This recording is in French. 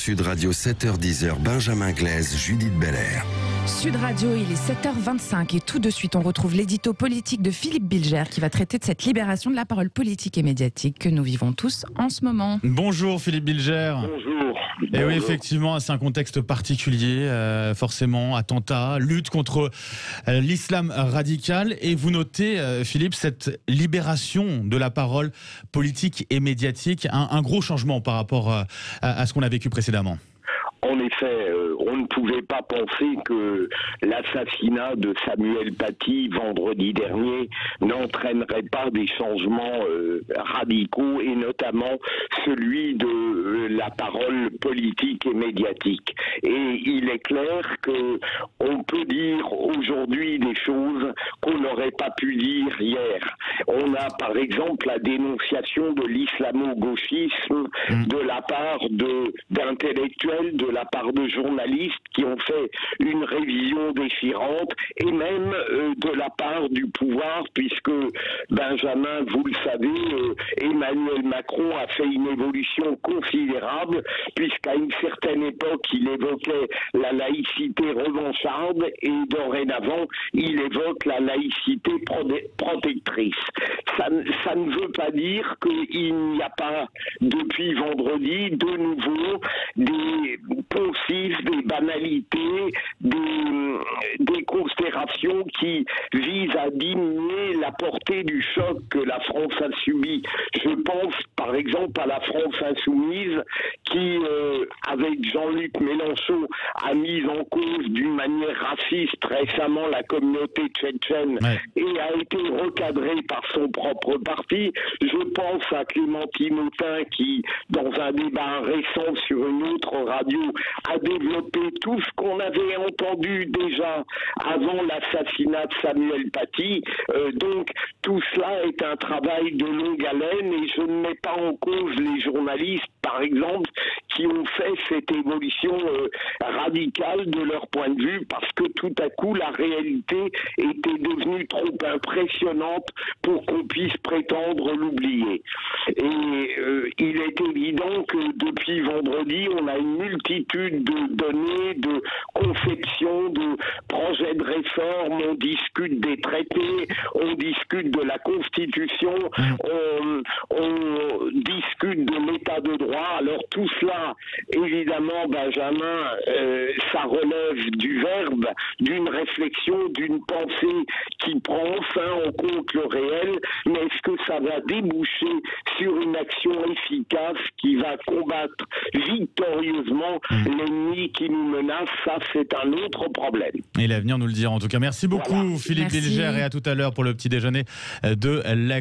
Sud Radio 7h-10h, Benjamin Glaise, Judith Belair. Sud Radio, il est 7h25 et tout de suite on retrouve l'édito politique de Philippe Bilger qui va traiter de cette libération de la parole politique et médiatique que nous vivons tous en ce moment. Bonjour Philippe Bilger. Bonjour. Et oui, effectivement, c'est un contexte particulier, forcément, attentat, lutte contre l'islam radical. Et vous notez, Philippe, cette libération de la parole politique et médiatique, un gros changement par rapport à ce qu'on a vécu précédemment. En effet, on ne pouvait pas penser que l'assassinat de Samuel Paty vendredi dernier n'entraînerait pas des changements radicaux et notamment celui de la parole politique et médiatique. Et il est clair que on peut dire aujourd'hui des choses qu'on n'aurait pas pu dire hier. On a par exemple la dénonciation de l'islamo-gauchisme de la part d'intellectuels, de la part de journalistes qui ont fait une révision déchirante et même de la part du pouvoir puisque Benjamin, vous le savez, Emmanuel Macron a fait une évolution considérable puisqu'à une certaine époque il évoquait la laïcité revancharde et dorénavant il évoque la laïcité protectrice. Ça ne veut pas dire qu'il n'y a pas depuis vendredi de nouveau des poncifs, des banalités, des considérations qui visent à diminuer la portée du choc que la France a subi. Je pense par exemple à la France insoumise qui, avec Jean-Luc Mélenchon, a mis en cause d'une manière raciste récemment la communauté tchétchène et a été recadrée par son propre parti. Je pense à Clémentine Autain qui, dans un débat récent sur une autre radio, a développé tout ce qu'on avait entendu déjà avant l'assassinat de Samuel Paty. Donc tout cela est un travail de longue haleine et je ne mets pas en cause les journalistes, par exemple, qui ont fait cette évolution radicale de leur point de vue parce que tout à coup la réalité était devenue trop impressionnante pour qu'on puisse prétendre l'oublier. Et il est évident que depuis vendredi, on a une multitude de données, de conceptions, de projets de réforme, on discute des traités, on discute de la Constitution, on discute de l'état de droit. Alors tout cela, évidemment, Benjamin, ça relève du verbe, d'une réflexion, d'une pensée qui prend enfin en compte le réel, mais est-ce que ça va déboucher sur une action efficace qui va combattre victorieusement l'ennemi qui nous menace? Ça, c'est un autre problème. Et l'avenir nous le dira en tout cas. Merci beaucoup Philippe Bilger et à tout à l'heure pour le petit déjeuner de l'actu.